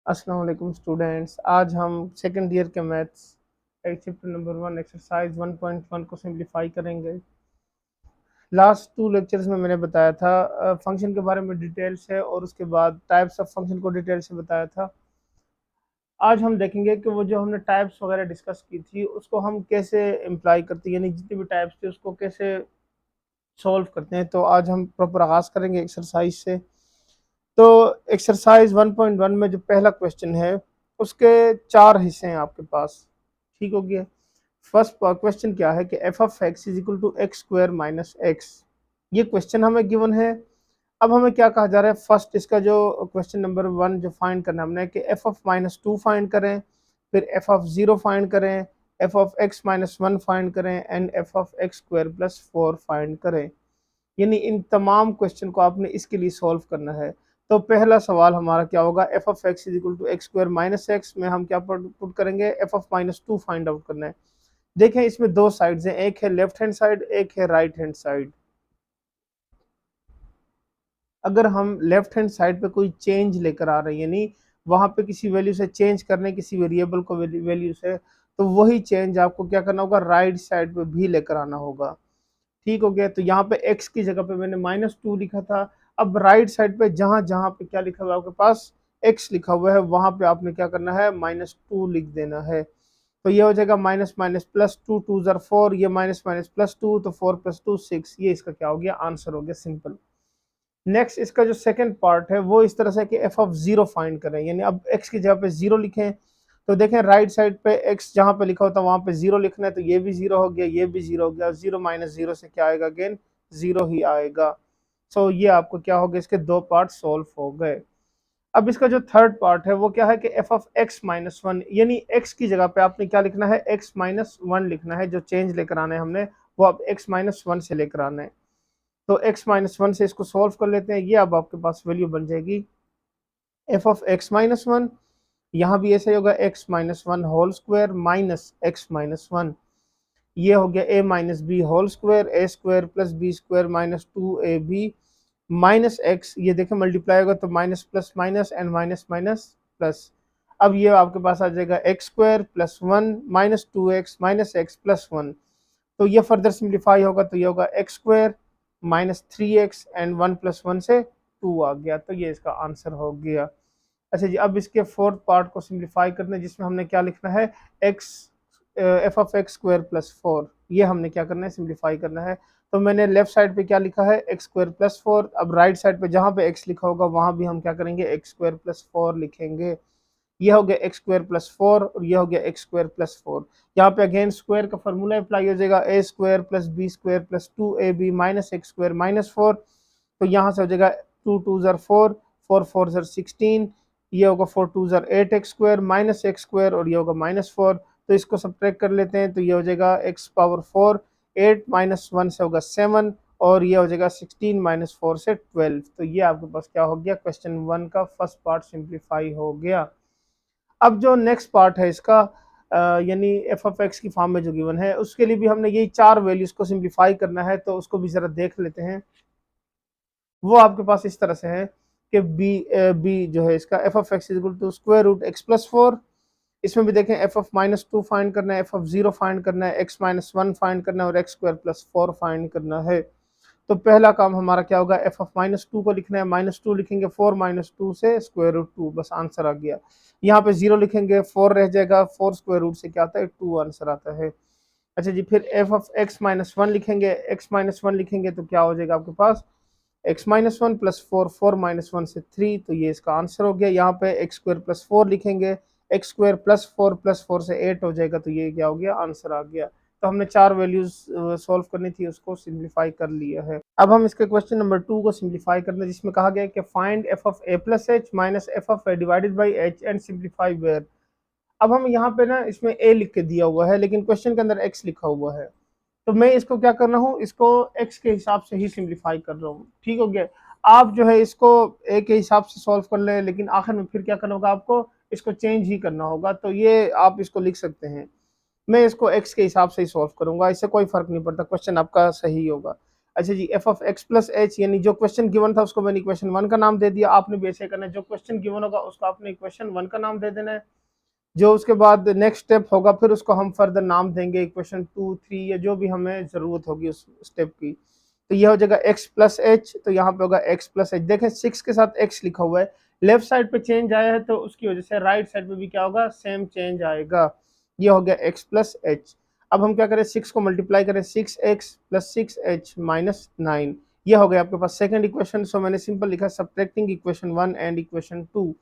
अस्सलाम वालेकुम स्टूडेंट्स। आज हम सेकंड ईयर के मैथ्स चैप्टर नंबर 1 एक्सरसाइज 1.1 को सिंप्लीफाई करेंगे। लास्ट 2 लेक्चर्स में मैंने बताया था फंक्शन के बारे में डिटेल से, और उसके बाद टाइप्स ऑफ फंक्शन को डिटेल से बताया था। आज हम देखेंगे कि वो जो हमने टाइप्स वगैरह डिस्कस की थी उसको हम कैसे इम्प्लाई करते हैं, यानी जितने भी टाइप्स थे उसको कैसे सॉल्व करते हैं। तो आज हम प्रॉपर आगाज़ करेंगे एक्सरसाइज से। तो एक्सरसाइज 1.1 में जो पहला क्वेश्चन है उसके 4 हिस्से हैं आपके पास। ठीक हो गया। फर्स्ट क्वेश्चन क्या है कि F of x is equal to x square minus x, ये क्वेश्चन हमें गिवन है। अब हमें क्या कहा जा रहा है, फर्स्ट इसका जो क्वेश्चन नंबर 1 जो फाइंड करना है हमने कि F of minus two find करें, फिर एफ ऑफ जीरो फाइंड करें, f of x minus one find करें, and f of x square plus four find करें। यानी इन तमाम क्वेश्चन को आपने इसके लिए सॉल्व करना है। तो पहला सवाल हमारा क्या होगा, F of x is equal to x square minus X में हम क्या पुट करेंगे, F of minus two find out करना है। देखें इसमें दो साइड्स हैं, एक है लेफ्ट हैंड साइड, एक है राइट हैंड साइड। अगर हम लेफ्ट हैंड साइड पे कोई चेंज लेकर आ रहे हैं, यानी वहां पे किसी वैल्यू से चेंज करने, किसी वेरिएबल को वैल्यू से, तो वही चेंज आपको क्या करना होगा, राइट साइड पे भी लेकर आना होगा। ठीक हो गया। तो यहाँ पे x की जगह पे मैंने माइनस टू लिखा था। अब राइट साइड पे जहां जहां पे क्या लिखा हुआ है आपके पास, x लिखा हुआ है, वहां पे आपने क्या करना है, माइनस टू लिख देना है। तो ये हो जाएगा minus minus plus two, two जर फोर, ये माइनस माइनस प्लस टू, तो फोर प्लस टू सिक्स, ये इसका क्या हो गया, आंसर हो गया, सिंपल। नेक्स्ट इसका जो सेकंड पार्ट है वो इस तरह से कि एफ ऑफ जीरो फाइंड करें, यानी अब x की जगह पे जीरो लिखें। तो देखें राइट साइड पे x जहां पे लिखा होता है वहां पे जीरो लिखना है, तो ये भी जीरो हो गया, ये भी जीरो हो गया, जीरो माइनस जीरो से क्या आएगा, अगेन जीरो ही आएगा। सो ये आपको क्या हो गया, इसके दो पार्ट सॉल्व हो गए। अब इसका जो थर्ड पार्ट है वो क्या है कि F of x minus one, यानी x की जगह पे आपने क्या लिखना है, x माइनस वन लिखना है। जो चेंज लेकर आना है हमने वो अब x माइनस वन से लेकर आना है। तो x माइनस वन से इसको सॉल्व कर लेते हैं। ये अब आपके पास वैल्यू बन जाएगी f of x minus one, यहाँ भी ऐसा ही होगा, x minus one whole square minus x minus one, ये हो गया a minus b whole square, a square plus B square minus two a b minus x, ये देखें मल्टीप्लाई होगा तो minus plus minus and minus minus plus. अब ये आपके पास आ जाएगा x square plus one minus two x minus x plus one. तो ये फर्दर सिंप्लीफाई होगा तो ये होगा x square minus three x and one plus one से टू आ गया। तो ये इसका आंसर हो गया। अच्छा जी, अब इसके फोर्थ पार्ट को सिंप्लीफाई करना है जिसमें हमने क्या लिखना है, x F of x square plus four, ये हमने क्या करना है, सिंप्लीफाई करना है। तो मैंने लेफ्ट साइड पे क्या लिखा है, एक्स स्क्वायर प्लस फोर। अब राइट साइड पे जहाँ पे एक्स लिखा होगा वहां भी हम क्या करेंगे, एक्स स्क्वायर प्लस फोर लिखेंगे। ये हो गया एक्स स्क्वायर प्लस फोर और ये हो गया एक्स स्क्वायर प्लस फोर। यहाँ पे अगेन स्क्वायर का फॉर्मूला अप्लाई हो जाएगा, a square plus B square plus two a b minus x square minus four. तो यहाँ से हो जाएगा टू टू जर फोर, फोर फोर जर सिक्सटीन, ये होगा फोर टू जर eight x square minus x square और ये होगा माइनस फोर। तो इसको सब्ट्रैक्ट कर लेते हैं तो ये हो जाएगा X power four, eight minus one से होगा सेवन, और ये हो जाएगा सिक्सटीन माइनस फोर से ट्वेल्व। तो ये आपके पास क्या हो गया, क्वेश्चन वन का फर्स्ट पार्ट सिंप्लीफाई हो गया। अब जो नेक्स्ट पार्ट है इसका यानी एफ ऑफ एक्स की फॉर्म में जो गिवन है उसके लिए भी हमने यही चार वैल्यूज को सिंप्लीफाई करना है। तो उसको भी जरा देख लेते हैं। वो आपके पास इस तरह से है कि बी जो है इसका F of X equal to square root X plus four. इसमें भी देखें F of minus two find करना है, एफ ऑफ जीरो फाइंड करना है, एक्स माइनस वन फाइंड करना है और x square plus four find करना है। तो पहला काम हमारा क्या होगा, एफ ऑफ माइनस टू को लिखना है, माइनस टू लिखेंगे, फोर माइनस टू से स्क्वायर रूट टू, बस आंसर आ गया। यहाँ पे जीरो लिखेंगे, फोर रह जाएगा, फोर स्क्वायर रूट से क्या आता है, टू आंसर आता है। अच्छा जी, फिर f of x minus one लिखेंगे, एक्स माइनस वन लिखेंगे तो क्या हो जाएगा आपके पास, x minus one plus four, four minus one से थ्री, तो ये इसका आंसर हो गया। यहाँ पे एक्स स्क्वायर प्लस फोर लिखेंगे, एक्स स्क्वायर प्लस फोर से एट हो जाएगा, तो ये क्या हो गया, आंसर आ गया। तो हमने चार वैल्यूज सॉल्व करनी थी, उसको सिंप्लीफाई कर लिया है। अब हम इसके क्वेश्चन नंबर टू को सिंप्लीफाई करना है जिसमें कहा गया है कि find F of A plus H minus F of A divided by H and simplify where. अब हम यहाँ पे ना इसमें ए लिख के दिया हुआ है लेकिन क्वेश्चन के अंदर एक्स लिखा हुआ है। तो मैं इसको क्या कर रहा हूँ, इसको एक्स के हिसाब से ही सिंप्लीफाई कर रहा हूँ। ठीक हो गया। आप जो है इसको ए के हिसाब से सॉल्व कर ले, लेकिन आखिर में फिर क्या करना होगा आपको, इसको चेंज ही करना होगा। तो ये आप इसको लिख सकते हैं, मैं इसको एक्स के हिसाब से ही सॉल्व करूंगा, इससे कोई फर्क नहीं पड़ता, क्वेश्चन आपका सही होगा। अच्छा जी, f of x plus h, यानी जो क्वेश्चन गिवन था उसको मैंने इक्वेशन 1 का नाम दे दिया। आपने भी ऐसे करना है, जो क्वेश्चन गिवन होगा उसको आपने इक्वेशन 1 का नाम दे देना है। जो उसके बाद नेक्स्ट स्टेप होगा फिर उसको हम फर्दर नाम देंगे इक्वेशन 2, 3 या जो भी हमें ज़रूरत होगी उस स्टेप की। तो ये हो जाएगा x प्लस एच, तो यहाँ पे होगा x प्लस एच। देखें 6 के साथ x लिखा हुआ है, लेफ्ट साइड पे चेंज आया है तो उसकी वजह से राइट साइड पे भी क्या होगा, सेम चेंज आएगा। ये हो गया x प्लस एच। अब हम क्या करें, 6 को मल्टीप्लाई करें, 6x प्लस 6h माइनस 9। ये हो गया आपके पास सेकंड इक्वेशन। सो मैंने सिंपल लिखा सब्ट्रैक्टिंग इक्वेशन 1 एंड इक्वेशन 2,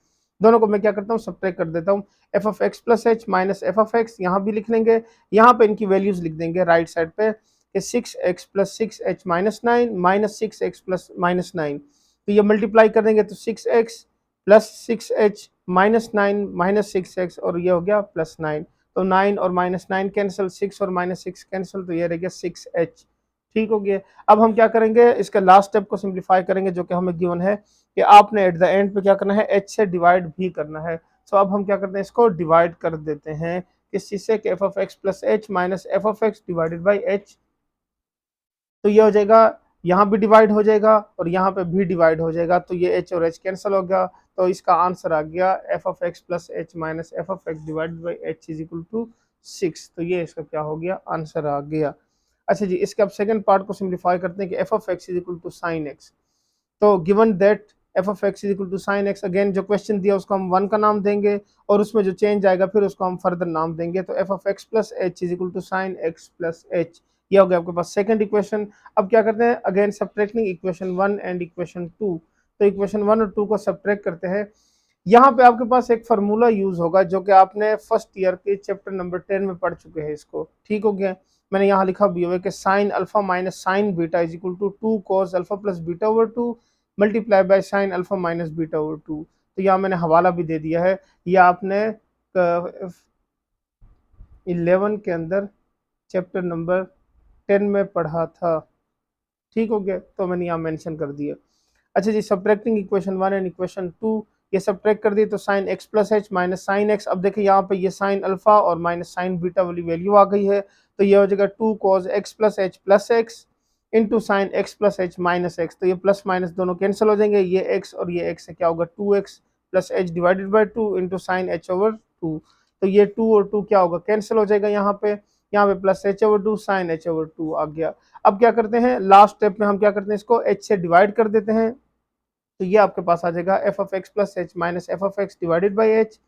दोनों को मैं क्या करता हूँ, सब्ट्रैक्ट कर देता हूँ। F of x plus H minus F of x, यहाँ भी लिख लेंगे, यहाँ पे इनकी वैल्यूज लिख देंगे राइट साइड पे कि 6x plus 6h minus 9 minus 6x plus minus 9। तो ये मल्टीप्लाई कर देंगे तो 6x plus 6h minus 9 minus 6x और ये हो गया प्लस 9। तो 9 और माइनस 9 कैंसिल, 6 और माइनस 6 कैंसिल, तो ये रह गया 6h। ठीक हो गया। अब हम क्या करेंगे, इसका लास्ट स्टेप को सिंप्लीफाई करेंगे जो कि हमें गिवन है कि आपने एट द एंड पे क्या करना है, h से डिवाइड भी करना है। सो अब हम क्या करते हैं, इसको डिवाइड कर देते हैं किस चीज से, F of x plus H minus F of X divided by H. तो ये हो जाएगा, यहाँ भी डिवाइड हो जाएगा और यहाँ पे भी डिवाइड हो जाएगा, तो ये h और h कैंसिल हो गया। तो इसका आंसर आ गया F of x plus H minus F of X divided by H is equal to 6। तो ये इसका क्या हो गया, आंसर आ गया। अच्छा जी, इसके अब सेकंड पार्ट को सिंप्लीफाई करते हैं कि F of x is equal to sine x. तो given that f of x is equal to sine x, again जो क्वेश्चन दिया उसको हम 1 का नाम देंगे और उसमें जो चेंज आएगा फिर उसको हम फर्दर नाम देंगे। तो F of x plus H is equal to sine X plus H, ये हो गया आपके पास सेकंड इक्वेशन। अब क्या करते हैं, again subtracting equation 1 and equation 2। तो इक्वेशन 1 और 2 को सब्ट्रैक्ट करते हैं। यहाँ पे आपके पास एक फार्मूला यूज होगा जो कि आपने फर्स्ट ईयर के चैप्टर नंबर 10 में पढ़ चुके हैं इसको। ठीक हो गया, मैंने यहाँ लिखा भी हुआ है कि sine alpha minus sine beta is equal to 2 cos alpha plus beta over 2 multiply by sine alpha minus beta over 2। तो यहाँ मैंने हवाला भी दे दिया है, ये आपने 11 के अंदर चैप्टर नंबर 10 में पढ़ा था। ठीक हो गया, तो मैंने यहाँ मेंशन कर दिया। अच्छा जी, सब्ट्रैक्टिंग इक्वेशन 1 एंड इक्वेशन 2, ये सब्ट्रैक्ट कर दिए तो sign X plus H minus sine x. अब देखिए यहाँ पे ये साइन अल्फा और माइनस साइन बीटा वाली वैल्यू आ गई है, तो ये हो जाएगा 2 cos x plus H plus x into sine X plus H minus x. तो ये प्लस माइनस दोनों कैंसिल हो जाएंगे, ये एक्स और ये एक्स से क्या होगा 2x plus H divided by 2 into sine H over 2। तो ये 2 और 2 क्या होगा, कैंसिल हो जाएगा, यहाँ पे plus H over 2 sine H over 2 आ गया। अब क्या करते हैं, लास्ट स्टेप में हम क्या करते हैं, इसको h से डिवाइड कर देते हैं। तो ये आपके पास आ जाएगा F of x plus H minus F of X divided by H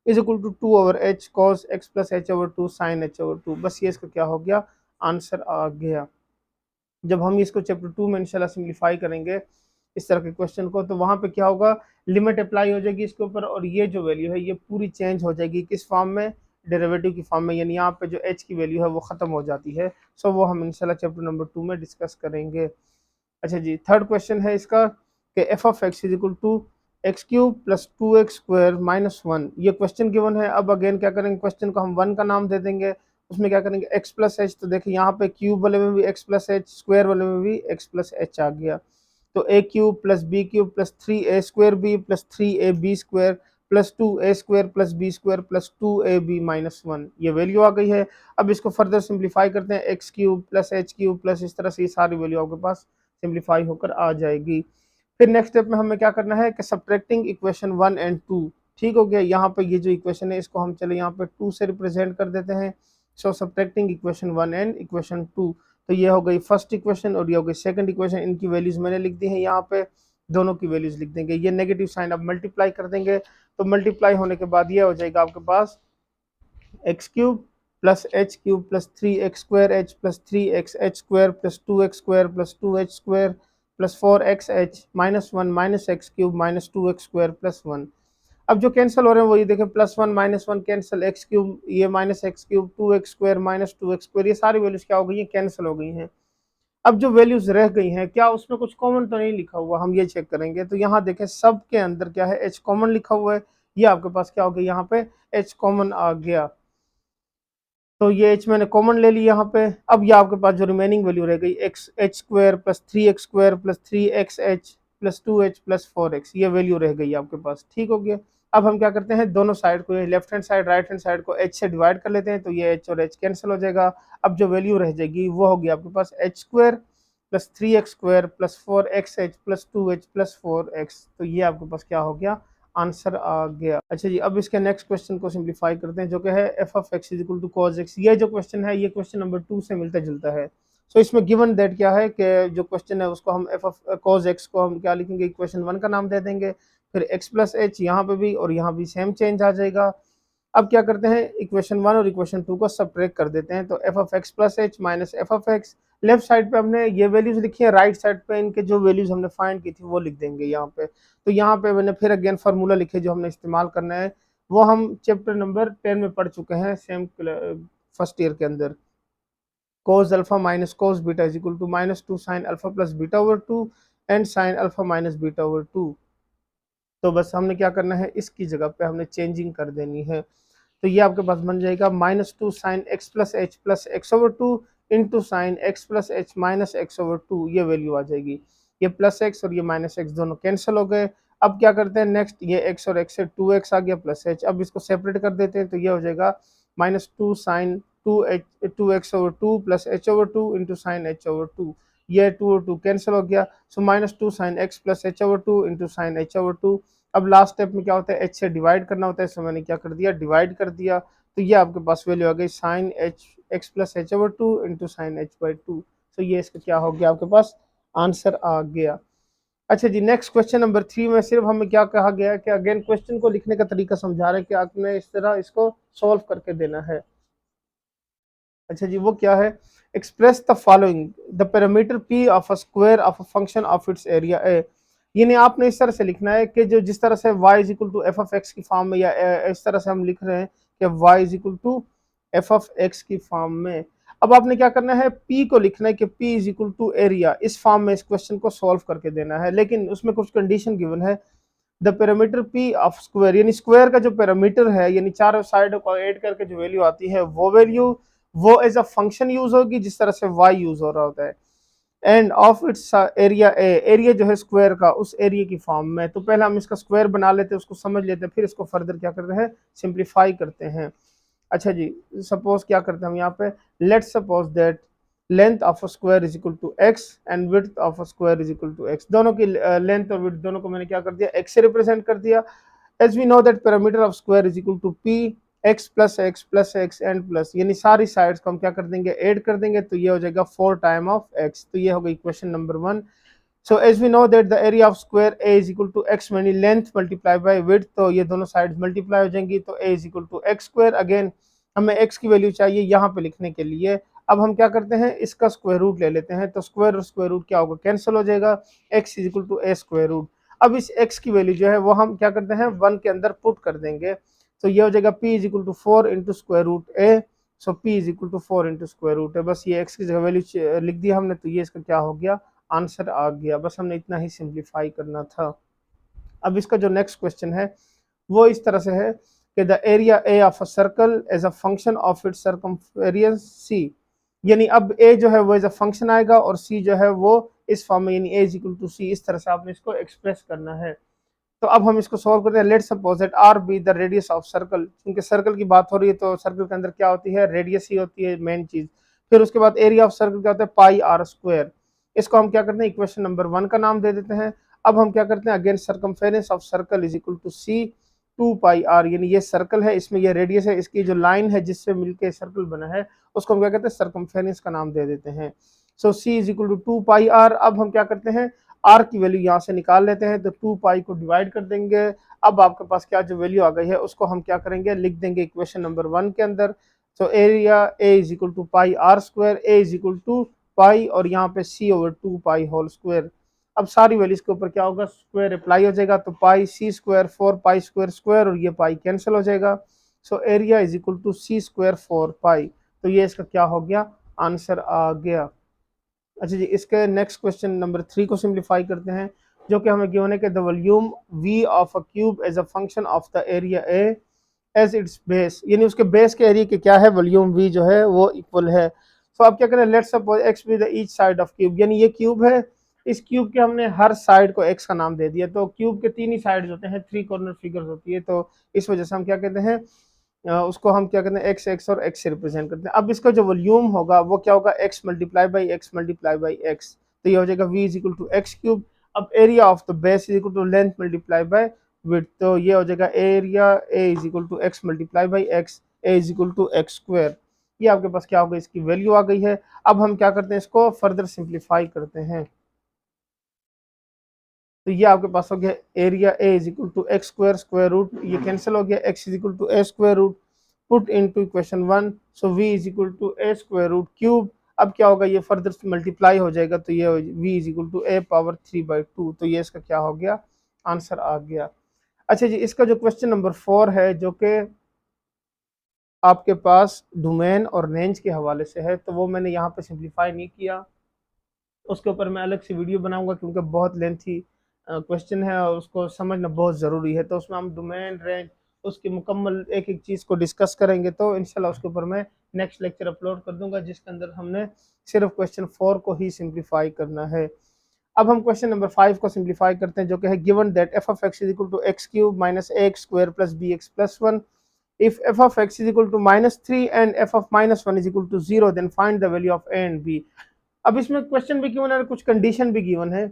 is equal to 2 over H cos X plus H over 2 sine H over 2। बस ये इसका क्या हो गया, आंसर आ गया। जब हम इसको चैप्टर 2 में इंशाल्लाह सिंप्लीफाई करेंगे इस तरह के क्वेश्चन को, तो वहाँ पे क्या होगा, लिमिट अप्लाई हो जाएगी इसके ऊपर और ये जो वैल्यू है ये पूरी चेंज हो जाएगी किस फॉर्म में, डेरिवेटिव की फॉर्म में, यानी यहाँ पे जो h की वैल्यू है वो खत्म हो जाती है। सो वो हम इंशाल्लाह चैप्टर नंबर 2 में डिस्कस करेंगे। अच्छा जी, थर्ड क्वेश्चन है इसका कि F of x is equal to x cube plus 2x square minus 1। ये क्वेश्चन गिवन है। अब अगेन क्या करेंगे, क्वेश्चन को हम 1 का नाम दे देंगे, उसमें क्या करेंगे x प्लस एच। तो देखिए यहाँ पे क्यूब वाले में भी x प्लस एच, स्क्वायर वाले में भी x प्लस एच आ गया। तो a cube plus B cube plus 3a square B plus 3ab square plus 2a square plus B square plus 2ab minus 1, ये वैल्यू आ गई है। अब इसको फर्दर सिंप्लीफाई करते हैं, x cube plus h cube plus इस तरह से ये सारी वैल्यू आपके पास सिंप्लीफाई होकर आ जाएगी। फिर नेक्स्ट स्टेप में हमें क्या करना है कि सब्ट्रैक्टिंग इक्वेशन 1 एंड 2। ठीक हो गया, यहाँ पे ये जो इक्वेशन है इसको हम चले यहाँ पे 2 से रिप्रेजेंट कर देते हैं। सो सब्ट्रैक्टिंग इक्वेशन 1 एंड इक्वेशन 2, तो ये हो गई फर्स्ट इक्वेशन और ये हो गई सेकंड इक्वेशन। इनकी वैल्यूज मैंने लिख दी है यहाँ पे, दोनों की वैल्यूज लिख देंगे। ये नेगेटिव साइन अब मल्टीप्लाई कर देंगे, तो मल्टीप्लाई होने के बाद ये हो जाएगा आपके पास x cube plus h cube plus 3x square h plus 3xh square plus 2x square plus 2h square plus 4xh minus 1 minus x cube minus 2x square plus 1। अब जो कैंसिल हो रहे हैं वही देखें, plus 1 minus 1 cancel, x cube ये minus x cube 2x square minus 2x square, ये सारी वैल्यूज क्या हो गई हैं, कैंसिल हो गई हैं। अब जो वैल्यूज रह गई हैं, क्या उसमें कुछ कॉमन तो नहीं लिखा हुआ, हम ये चेक करेंगे। तो यहाँ देखें सब के अंदर क्या है, h कॉमन लिखा हुआ है, ये आपके पास क्या हो गया, यहाँ पे h कॉमन आ गया। तो ये h मैंने कॉमन ले लिया यहाँ पे। अब ये आपके पास जो रिमेनिंग वैल्यू रह गई x H square plus 3x square plus 3xh plus 2h plus 4x, ये वैल्यू रह गई आपके पास। ठीक हो गया। अब हम क्या करते हैं, दोनों साइड को, left hand side right hand side को h से डिवाइड कर लेते हैं, तो ये h और h कैंसिल हो जाएगा। अब जो वैल्यू रह जाएगी वो होगी आपके पास h square plus 3x square plus 4xh plus 2h plus 4x। तो ये आपके पास क्या हो गया, आंसर आ गया। अच्छा जी, अब इसके नेक्स्ट क्वेश्चन को सिंप्लीफाई करते हैं, जो कि है F of x is equal to cos X. ये जो क्वेश्चन है ये क्वेश्चन नंबर 2 से मिलता जुलता है। सो इसमें गिवन दैट क्या है कि जो क्वेश्चन है उसको हम एफ ऑफ कॉज एक्स को हम क्या लिखेंगे, इक्वेशन 1 का नाम दे देंगे, फिर एक्स प्लस एच यहाँ पे भी और यहाँ भी सेम चेंज आ जाएगा। अब क्या करते हैं, इक्वेशन 1 और इक्वेशन 2 को सबट्रैक्ट कर देते हैं, तो F of x plus H minus F of x. Left side पे हमने ये वैल्यूज लिखी है, राइट साइड पे इनके जो वैल्यूज हमने फाइंड की थी वो लिख देंगे यहाँ पे। तो यहाँ पे मैंने फिर अगेन फार्मूला लिखे जो हमने इस्तेमाल करना है, वो हम चैप्टर नंबर 10 में पढ़ चुके हैं, सेम फर्स्ट ईयर के अंदर। cos alpha minus cos beta is equal to minus 2 sine alpha plus beta over 2 and sine alpha minus beta over 2। तो बस हमने क्या करना है, इसकी जगह पे हमने चेंजिंग कर देनी है। तो ये आपके पास बन जाएगा minus 2 sine X plus x over 2 into sign X plus H minus x over 2, ये वैल्यू आ जाएगी। ये प्लस एक्स और ये माइनस एक्स दोनों कैंसिल हो गए। अब क्या करते हैं नेक्स्ट, ये एक्स और एक्स से 2x आ गया प्लस एच। अब इसको सेपरेट कर देते हैं, तो ये हो जाएगा minus 2 sine 2x over 2 plus H over 2 into sine H over 2। ये 2 और 2 कैंसिल हो गया। So minus 2 sine X plus H over 2 into sine H over 2। अब लास्ट स्टेप में क्या होता है, एच से डिवाइड करना होता है, सो मैंने क्या कर दिया, डिवाइड कर दिया। तो ये आपके पास वैल्यू आ गई sine H X plus H over 2 into sine H by 2। तो ये इसका क्या हो गया, आपके पास आंसर आ गया। अच्छा जी, नेक्स्ट क्वेश्चन नंबर 3 में सिर्फ हमें क्या कहा गया है कि अगेन क्वेश्चन को लिखने का तरीका समझा रहे हैं कि आपने इस तरह इसको सॉल्व करके देना है। अच्छा जी, वो क्या है, express the following the parameter P of a square of a function of it's area A. यानी आपने इस तरह से लिखना है कि जो जिस तरह से y is equal to F of X की फॉर्म में, या इस तरह से हम लिख रहे हैं कि y is equal to F of X की फॉर्म में। अब आपने क्या करना है, p को लिखना है कि p is equal to area, इस फॉर्म में इस क्वेश्चन को सॉल्व करके देना है। लेकिन उसमें कुछ कंडीशन गिवन है, the parameter p of square, यानी स्क्वायर का जो पैरामीटर है, यानी चारों साइड को ऐड करके जो वैल्यू आती है वो वैल्यू वो एज अ फंक्शन यूज होगी जिस तरह से y यूज हो रहा होता है। End of its area A, area जो है स्क्वायर का उस एरिया की फॉर्म में। तो पहले हम इसका स्क्वायर बना लेते हैं, उसको समझ लेते हैं, फिर इसको फर्दर क्या करते हैं, सिंप्लीफाई करते हैं। अच्छा जी, सपोज क्या करते हैं हम यहाँ पे, let's suppose that length of a square is equal to X and width of a square is equal to X. दोनों की लेंथ और विड्थ दोनों को मैंने क्या कर दिया, एक्स से रिप्रेजेंट कर दिया। As we know that parameter of square is equal to P X plus X and plus, यानी सारी साइड्स को हम क्या कर देंगे, ऐड कर देंगे। तो ये हो जाएगा 4 टाइम ऑफ एक्स। तो ये हो गई question number 1। So as we know that the area of square A is equal to x, यानी लेंथ मल्टीप्लाई बाय विड्थ, तो ये दोनों साइड्स मल्टीप्लाई हो जाएंगी, तो A is equal to x square. Again हमें एक्स की वैल्यू चाहिए यहाँ पे लिखने के लिए। अब हम क्या करते हैं, इसका स्क्वायर रूट ले लेते हैं, तो स्क्वायर और स्क्वायर रूट क्या होगा, कैंसिल हो जाएगा। X is equal to A square root. अब इस x की वैल्यू जो है वो हम क्या करते हैं, 1 के अंदर पुट कर देंगे। तो ये हो जाएगा p is equal to 4 into square root A. So p is equal to 4 into square root है। बस ये x की जगह वैल्यू लिख दिया हमने, तो ये इसका क्या हो गया, आंसर आ गया। बस हमने इतना ही सिंप्लीफाई करना था। अब इसका जो नेक्स्ट क्वेश्चन है वो इस तरह से है कि the area A of a circle as a function of its circumference C. यानी अब ए जो है वो एज अ फंक्शन आएगा और सी जो है वो इस फॉर्म में, यानी ए इज इक्वल टू सी, इस तरह से आपने इसको एक्सप्रेस करना है। तो अब हम इसको सॉल्व करते हैं। Let's suppose that R be the radius of circle, क्योंकि सर्कल की बात हो रही है तो सर्कल के अंदर क्या होती है, रेडियस ही होती है मेन चीज। फिर उसके बाद एरिया ऑफ सर्कल क्या होता है, पाई आर स्क्वायर। इसको हम क्या करते हैं, इक्वेशन नंबर 1 का नाम दे देते हैं। अब हम क्या करते हैं, again circumference of circle is equal to C 2 pi R, यानी ये सर्कल है, इसमें ये रेडियस है, इसकी जो लाइन है जिससे मिलके सर्कल बना है उसको हम क्या कहते हैं, सर्कमफेरेंस का नाम दे देते हैं। So C is equal to 2 pi r. अब हम क्या करते हैं, आर की वैल्यू यहाँ से निकाल लेते हैं, तो 2 पाई को डिवाइड कर देंगे। अब आपके पास क्या जो वैल्यू आ गई है उसको हम क्या करेंगे, लिख देंगे इक्वेशन नंबर 1 के अंदर। तो area A is equal to pi r square, A is equal to pi और यहाँ पे C over 2 pi whole square. अब सारी वैल्यूज के ऊपर क्या होगा, स्क्वायर अप्लाई हो जाएगा, तो pi C square 4 pi square square और ये पाई कैंसिल हो जाएगा। So area is equal to C square 4 pi. तो ये इसका क्या हो गया, आंसर आ गया। अच्छा जी, इसके नेक्स्ट क्वेश्चन नंबर 3 को सिंप्लीफाई करते हैं, जो कि हमें गिवन है कि the volume v of a cube as a function of the area a as its base, यानी उसके बेस के एरिया के क्या है, वॉल्यूम v जो है वो इक्वल है। तो आप क्या करें, let's suppose x be the each side of cube, यानी ये क्यूब है, इस क्यूब के हमने हर साइड को x का नाम दे दिया। तो क्यूब के 3 ही साइड्स होते हैं, 3 कॉर्नर फिगर्स होती है, तो इस वजह से हम क्या कहते हैं, उसको हम क्या करते हैं, एक्स एक्स और एक्स से रिप्रेजेंट करते हैं। अब इसका जो वॉल्यूम होगा वो क्या होगा, x multiply by x multiply by x. तो ये हो जाएगा v is equal to x cube. अब area of the base is equal to length multiply by width, तो ये हो जाएगा area A is equal to x multiply by x, A is equal to x square. ये आपके पास क्या होगा, इसकी वैल्यू आ गई है। अब हम क्या करते हैं, इसको फर्दर सिंप्लीफाई करते हैं। तो ये आपके पास हो गया area A is equal to x square, square root ये कैंसिल हो गया, x is equal to A square root, put into equation 1, so v is equal to A square root cube. अब क्या होगा, ये फर्दर मल्टीप्लाई हो जाएगा, तो ये v is equal to a power 3/2, तो ये इसका क्या हो गया, आंसर आ गया। अच्छा जी, इसका जो क्वेश्चन नंबर 4 है, जो कि आपके पास डोमेन और रेंज के हवाले से है, तो वो मैंने यहाँ पे सिंप्लीफाई नहीं किया, उसके ऊपर मैं अलग से वीडियो बनाऊंगा क्योंकि बहुत लेंथी क्वेश्चन है और उसको समझना बहुत ज़रूरी है। तो उसमें हम डोमेन रेंज उसकी मुकम्मल एक एक चीज़ को डिस्कस करेंगे, तो इंशाल्लाह उसके ऊपर मैं नेक्स्ट लेक्चर अपलोड कर दूंगा, जिसके अंदर हमने सिर्फ क्वेश्चन 4 को ही सिंप्लीफाई करना है। अब हम क्वेश्चन नंबर 5 को सिंप्लीफाई करते हैं, जो कि है given that f of x is equal to x cube minus a x square plus b x plus 1, if f of x is equal to -3 and f of -1 is equal to 0, then find the value of a and b। अब इसमें question भी given है और कुछ condition भी given है।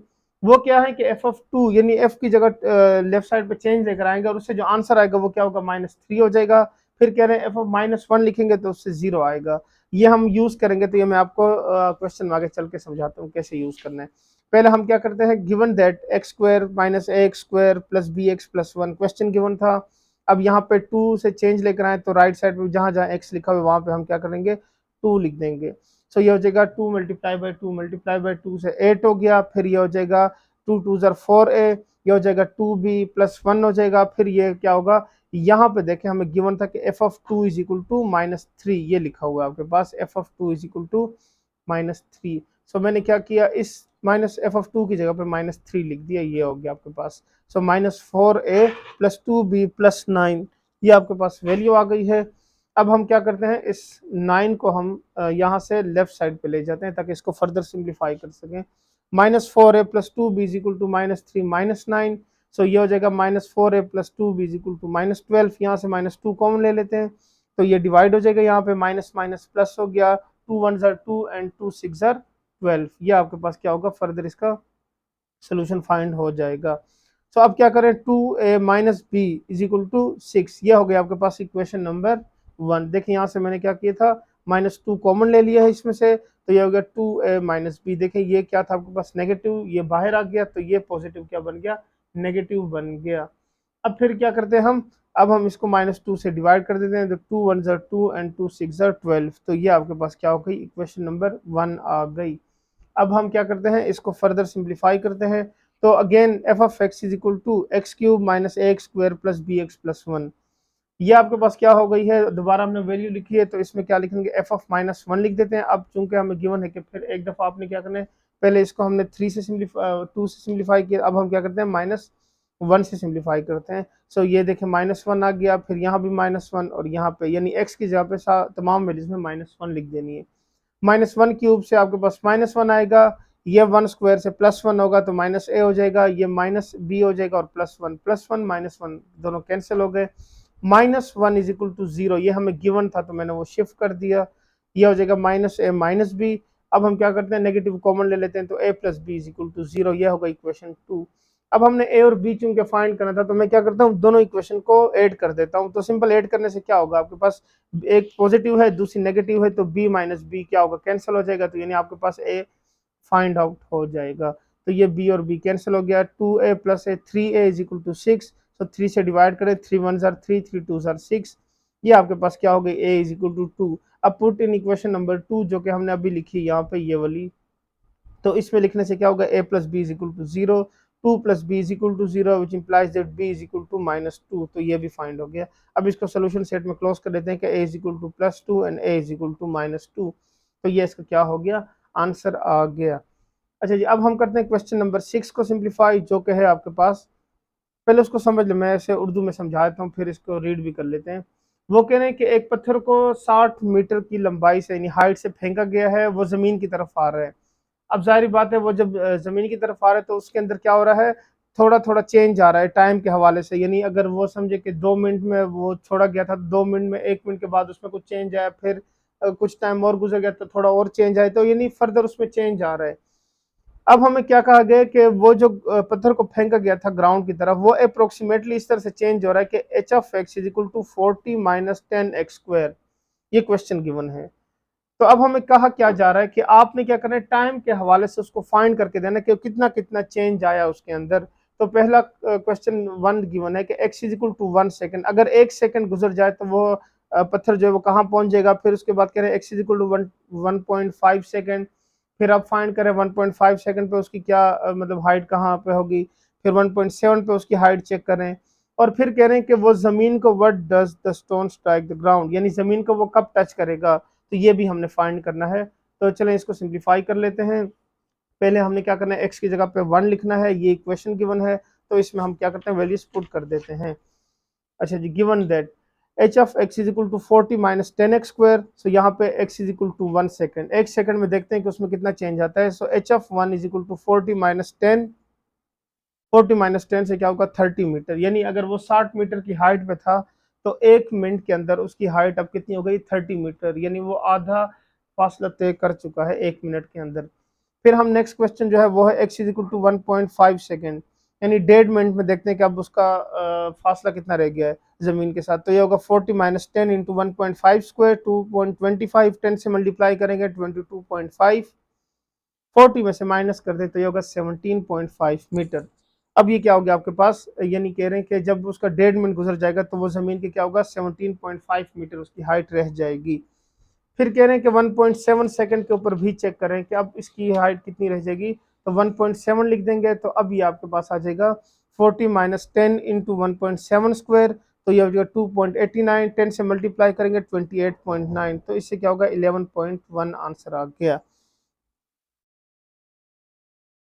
वो क्या है कि एफ ऑफ टू यानी एफ की जगह लेफ्ट साइड पे चेंज लेकर आएंगे और उससे जो आंसर आएगा वो क्या होगा, -3 हो जाएगा। फिर कह रहे हैं एफ ऑफ -1 लिखेंगे तो उससे 0 आएगा। ये हम यूज करेंगे, तो ये मैं आपको क्वेश्चन में आगे चल के समझाता हूँ कैसे यूज करना है। पहले हम क्या करते हैं, given that x square minus a x square plus b x plus 1 question given था। अब यहाँ पे 2 से चेंज लेकर आए तो राइट साइड पे जहाँ जहाँ एक्स लिखा हुआ है वहाँ पे हम क्या करेंगे, 2 लिख देंगे। सो ये हो जाएगा 2 मल्टीप्लाई बाई 2 मल्टीप्लाई बाई 2 से 8 हो गया। फिर ये हो जाएगा 2 2 ज़र 4a, ये हो जाएगा 2b प्लस 1 हो जाएगा। फिर ये क्या होगा, यहाँ पे देखें हमें गिवन था कि F of 2 is equal to -3, ये लिखा हुआ है आपके पास f of 2 is equal to -3। So मैंने क्या किया, इस माइनस एफ ऑफ 2 की जगह पे -3 लिख दिया, ये हो गया आपके पास। सो -4a प्लस 2b प्लस 9, ये आपके पास वैल्यू आ गई है। अब हम क्या करते हैं, इस 9 को हम यहाँ से लेफ्ट साइड पे ले जाते हैं ताकि इसको फर्दर सिंप्लीफाई कर सकें। -4a plus 2b is equal to -3 -9, so ये हो जाएगा -4a plus 2b is equal to -12। यहाँ से -2 कॉमन ले लेते हैं तो ये डिवाइड हो जाएगा, यहाँ पे माइनस माइनस प्लस हो गया, 2 1 ज़र 2 एंड 2 6 ज़र 12। ये आपके पास क्या होगा, फर्दर इसका सोल्यूशन फाइंड हो जाएगा। तो अब क्या करें, 2a minus b is equal to 6, ये हो गया आपके पास इक्वेशन नंबर 1। देखिए यहाँ से मैंने क्या किया था, -2 कॉमन ले लिया है इसमें से, तो ये हो गया 2a माइनस बी। देखिए ये क्या था आपके पास नेगेटिव, ये बाहर आ गया तो ये पॉजिटिव क्या बन गया, नेगेटिव बन गया। अब फिर क्या करते हैं हम, अब हम इसको -2 से डिवाइड कर देते हैं, तो 2 1 ज़र 2 एंड 2 6 ज़र 12, तो ये आपके पास क्या हो गई, इक्वेशन नंबर 1 आ गई। अब हम क्या करते हैं, इसको फर्दर सिंप्लीफाई करते हैं। तो again f of x is equal to x cube minus a x square plus b x plus 1, ये आपके पास क्या हो गई है, दोबारा हमने वैल्यू लिखी है तो इसमें क्या लिखेंगे, एफ ऑफ -1 लिख देते हैं। अब चूंकि हमें गिवन है कि फिर एक दफ़ा आपने क्या करना है, पहले इसको हमने 3 से सिंप्लीफाई 2 से सिंप्लीफाई किया, अब हम क्या करते हैं -1 से सिंप्लीफाई करते हैं। सो ये देखें -1 आ गया, फिर यहाँ भी -1 और यहाँ पे यानी एक्स की जगह पे तमाम वैल्यूज में -1 लिख देनी है। -1 क्यूब से आपके पास -1 आएगा, ये 1 स्क्वायर से +1 होगा तो -a हो जाएगा, ये -b हो जाएगा और +1 -1 दोनों कैंसिल हो गए। -1 इज इक्वल टू 0, ये हमें गिवन था तो मैंने वो शिफ्ट कर दिया, ये हो जाएगा -a -b। अब हम क्या करते हैं, नेगेटिव कॉमन ले लेते हैं तो a plus b is equal to 0, ये होगा इक्वेशन 2। अब हमने a और b चूंकि फाइंड करना था तो मैं क्या करता हूँ, दोनों इक्वेशन को ऐड कर देता हूँ। तो सिंपल ऐड करने से क्या होगा, आपके पास एक पॉजिटिव है दूसरी नेगेटिव है, तो b माइनस बी क्या होगा, कैंसिल हो जाएगा, तो यानी आपके पास a फाइंड आउट हो जाएगा। तो ये b और b कैंसिल हो गया, 2a plus a 3a is equal to 6, तो 3 से डिवाइड करें, 3 1 ज़र 3 3 2 ज़र 6, ये आपके पास क्या हो गई, a इज इक्वल टू 2। अब पुट इन इक्वेशन नंबर 2 जो कि हमने अभी लिखी यहाँ पे ये वाली, तो इसमें लिखने से क्या होगा, a plus b is equal to 0, 2 plus b is equal to 0 which implies that b is equal to -2, तो ये भी फाइंड हो गया। अब इसको सोल्यूशन सेट में क्लोज कर देते हैं कि a is equal to +2 and a is equal to -2, तो ये इसका क्या हो गया, आंसर आ गया। अच्छा जी, अब हम करते हैं क्वेश्चन नंबर 6 को सिंप्लीफाई, जो कि है आपके पास, पहले उसको समझ लो, मैं ऐसे उर्दू में समझा देता हूँ फिर इसको रीड भी कर लेते हैं। वो कह रहे हैं कि एक पत्थर को 60 मीटर की लंबाई से यानी हाइट से फेंका गया है, वो जमीन की तरफ आ रहा है। अब जाहिर बात है वो जब जमीन की तरफ आ रहा है तो उसके अंदर क्या हो रहा है, थोड़ा थोड़ा चेंज आ रहा है टाइम के हवाले से, यानी अगर वो समझे कि 2 मिनट में वो छोड़ा गया था, 2 मिनट में 1 मिनट के बाद उसमें कुछ चेंज आया, फिर कुछ टाइम और गुजर गया तो थोड़ा और चेंज आया, तो यानी फर्दर उसमें चेंज आ रहा है। अब हमें क्या कहा गया कि वो जो पत्थर को फेंका गया था ग्राउंड की तरफ, वो अप्रोक्सीमेटली इस तरह से चेंज हो रहा है कि h of x is equal to 40 minus 10x²। ये क्वेश्चन गिवन है। तो अब हमें कहा क्या जा रहा है कि आपने क्या करना है, टाइम के हवाले से उसको फाइंड करके देना कि कितना कितना चेंज आया उसके अंदर। तो पहला क्वेश्चन 1 गिवन है कि x is equal to 1 second. अगर 1 सेकेंड गुजर जाए तो वो पत्थर जो है वो कहाँ पहुंच जाएगा। फिर उसके बाद कह रहे हैं x is equal to 1.5 second. फिर आप फाइंड करें 1.5 सेकेंड पे उसकी क्या मतलब हाइट कहाँ पे होगी। फिर 1.7 पे उसकी हाइट चेक करें। और फिर कह रहे हैं कि वो जमीन को what does the stone strike the ground, यानी जमीन को वो कब टच करेगा। तो ये भी हमने फाइंड करना है। तो चलें इसको सिंप्लीफाई कर लेते हैं। पहले हमने क्या करना है, x की जगह पे 1 लिखना है, ये इक्वेशन गिवन है। तो इसमें हम क्या करते हैं, वैल्यूज पुट कर देते हैं। अच्छा जी, given that h of x is equal to 40 minus 10x²। So यहाँ पे x is equal to 1 second. 1 second में देखते हैं कि उसमें कितना चेंज आता है। So h of 1 is equal to 40 minus 10। 40 minus 10 से क्या होगा 30 मीटर, यानी अगर वो 60 मीटर की हाइट पे था तो 1 मिनट के अंदर उसकी हाइट अब कितनी हो गई 30 मीटर, यानी वो आधा फासला तय कर चुका है 1 मिनट के अंदर। फिर हम नेक्स्ट क्वेश्चन जो है वो है x is equal to 1.5 second, यानी 1.5 मिनट में देखते हैं कि अब उसका फासला कितना रह गया है जमीन के साथ। तो ये होगा 40 माइनस 10 इंटू 1.5², 2.25, 10 से मल्टीप्लाई करेंगे 22.5, 40 में से माइनस कर दे तो ये होगा 17.5 मीटर। अब ये क्या हो गया आपके पास, यानी कह रहे हैं कि जब उसका 1.5 मिनट गुजर जाएगा तो वो जमीन के क्या होगा 17.5 मीटर उसकी हाइट रह जाएगी। फिर कह रहे हैं कि 1.7 सेकंड के ऊपर भी चेक करें कि अब इसकी हाइट कितनी रह जाएगी। तो 1.7 लिख देंगे तो अब ये आपके पास आ जाएगा 40 माइनस 10 इंटू 1.7²। तो ये हो जाएगा 2.89, 10 से मल्टीप्लाई करेंगे 28.9, तो इससे क्या होगा 11.1 आंसर आ गया।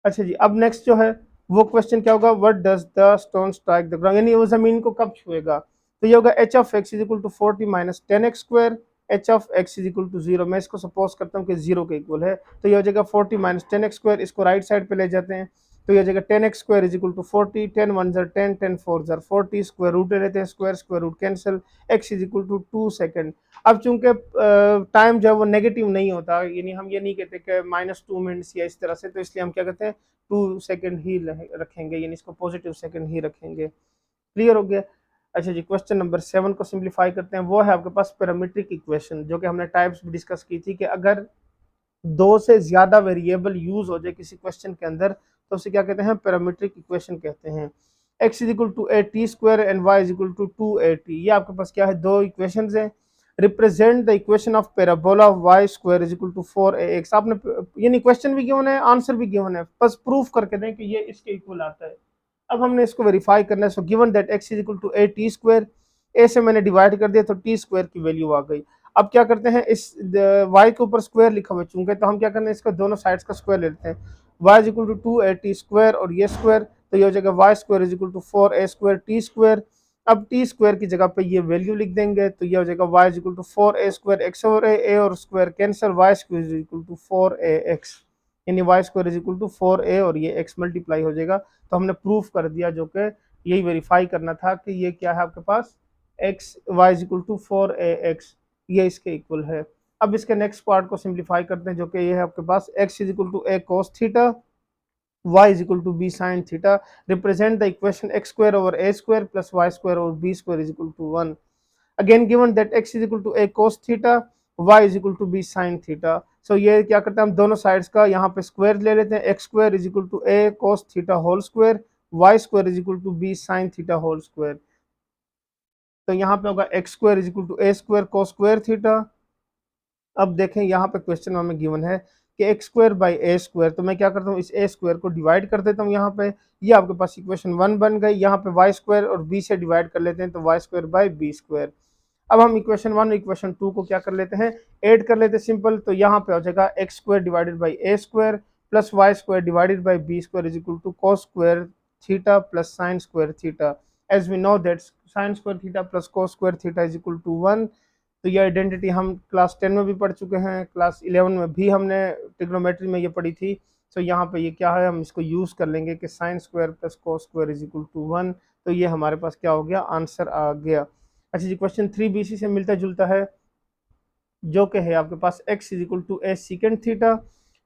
अच्छा जी, अब नेक्स्ट जो है वो क्वेश्चन क्या होगा, what does the stone strike the ground, यानी वो जमीन को कब छुएगा। तो ये होगा h of x is equal to 40 minus 10x²। H of x is equal to 0, मैं इसको सपोज करता हूँ कि 0 के इक्वल है। तो ये हो जाएगा 40 माइनस 10x², इसको राइट साइड पे ले जाते हैं। तो ये हो जाएगा 10x² इज इक्वल टू 40, 10 1 ज़र 10, 10 4 ज़र 40, स्क्वायर रूट ले लेते हैं, square root cancel, x is equal to 2 second. अब चूंकि टाइम जो है वो नेगेटिव नहीं होता, यानी हम ये नहीं कहते कि -2 मिनट्स या इस तरह से, तो इसलिए हम क्या कहते हैं 2 सेकेंड ही रखेंगे, यानी इसको पॉजिटिव सेकेंड ही रखेंगे। क्लियर हो गया। अच्छा जी, क्वेश्चन नंबर 7 को सिंप्लीफाई करते हैं। वो है आपके पास पैरामीट्रिक इक्वेशन, जो कि हमने टाइप्स भी डिस्कस की थी कि अगर दो से ज्यादा वेरिएबल यूज हो जाए किसी क्वेश्चन के अंदर तो उसे क्या कहते हैं, पैरामीट्रिक इक्वेशन कहते हैं। x is equal to a t square and y is equal to 2at, ये आपके पास क्या है, दो इक्वेशंस हैं। Represent the equation of parabola y square is equal to 4ax। आपने यानी क्वेश्चन भी गिवन है, आंसर भी गिवन है, बस प्रूफ करके दें कि ये इसके इक्वल आता है। अब हमने इसको वेरीफाई करना है। So given that x is equal to a t square, a से मैंने डिवाइड कर दिया तो टी स्क्वायर की वैल्यू आ गई। अब क्या करते हैं, इस y के ऊपर स्क्वायर लिखा हुआ चूंकि, तो हम क्या करते हैं, इसका दोनों साइड्स का स्क्वायर ले लेते हैं। y is equal to 2at square और ये स्क्वायर, तो ये हो जाएगा y square is equal to 4a² t square. अब टी स्क्वायर की जगह पे ये वैल्यू लिख देंगे तो ये हो जाएगा y is equal to 4a² x over a और square cancel, y square is equal to 4ax, यानी y square is equal to 4a और ये x मल्टीप्लाई हो जाएगा। तो हमने प्रूफ कर दिया, जो कि यही वेरीफाई करना था कि ये क्या है आपके पास x y is equal to 4ax, ये इसके इक्वल है। अब इसके नेक्स्ट पार्ट को सिंप्लीफाई करते हैं, जो कि ये है आपके पास x is equal to a cos theta, y is equal to b sin theta. Represent the equation x square over a square plus y square over b square is equal to 1। Again given that x is equal to a cos theta, y is equal to b sin theta. So ये क्या करते हैं, हम दोनों sides का यहाँ पे square ले लेते हैं। x square is equal to a cos theta whole square, y square is equal to b sin theta whole square. तो यहाँ पे होगा x square is equal to a square cos square theta. अब देखें यहाँ पे क्वेश्चन हमें given है कि x square by a square, तो मैं क्या करता हूँ, इस ए स्क्वायर को डिवाइड कर देता हूँ यहाँ पे। ये आपके पास इक्वेशन 1 बन गई। यहाँ पे वाई स्क्वायर और बी से डिवाइड कर लेते हैं तो y square by b square. अब हम इक्वेशन 1 और इक्वेशन 2 को क्या कर लेते हैं, ऐड कर लेते हैं सिंपल। तो यहाँ पे हो जाएगा x square divided by a square plus y square divided by b square is equal to cos square theta plus sine square theta. As we know that sine square theta plus cos square theta is equal to 1। तो ये identity हम class 10 में भी पढ़ चुके हैं, class 11 में भी हमने ट्रिग्नोमेट्री में ये पढ़ी थी। तो यहाँ पे ये क्या है, हम इसको यूज़ कर लेंगे कि sine square plus cos square is equal to 1। तो ये हमारे पास क्या हो गया, आंसर आ गया। अच्छा जी, क्वेश्चन 3 BC से मिलता जुलता है, जो कि है आपके पास x is equal to a secant theta,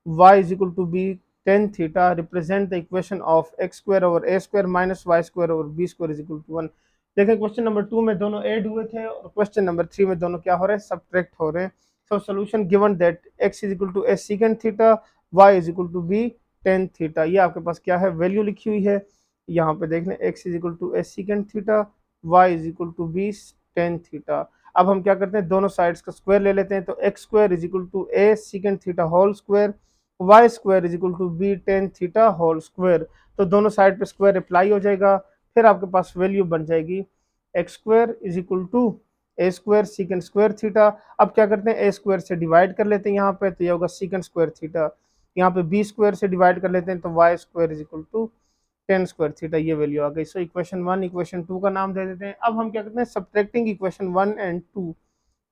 y is equal to b tan theta represent the equation of x square over a square minus y square over b square is equal to 1। देखें question number 2 में दोनों add हुए थे और question number 3 में दोनों क्या हो रहे हैं, सब्ट्रैक्ट हो रहे हैं। So solution given that x is equal to a second theta, y is equal to b tan theta. ये आपके पास क्या है, वैल्यू लिखी हुई है यहाँ पे देख लें, x is equal to a second theta, y is equal to b tan theta. अब हम क्या करते हैं, दोनों साइड्स का स्क्वायर ले लेते हैं, तो x square is equal to a second theta whole square, y square is equal to b tan theta whole square. तो दोनों साइड पे स्क्वायर अप्लाई हो जाएगा, फिर आपके पास वैल्यू बन जाएगी x square is equal to A square secant square theta. अब क्या करते हैं, ए स्क्वायर से डिवाइड कर लेते हैं यहाँ पे, तो ये होगा सीकेंड स्क्वायर थीटा। यहाँ पे बी स्क्वायर से डिवाइड कर लेते हैं, तो y square is equal to tan square theta, ये वैल्यू आ गई। सो इक्वेशन 1 इक्वेशन 2 का नाम दे देते हैं। अब हम क्या करते हैं, सब्ट्रैक्टिंग इक्वेशन 1 एंड 2,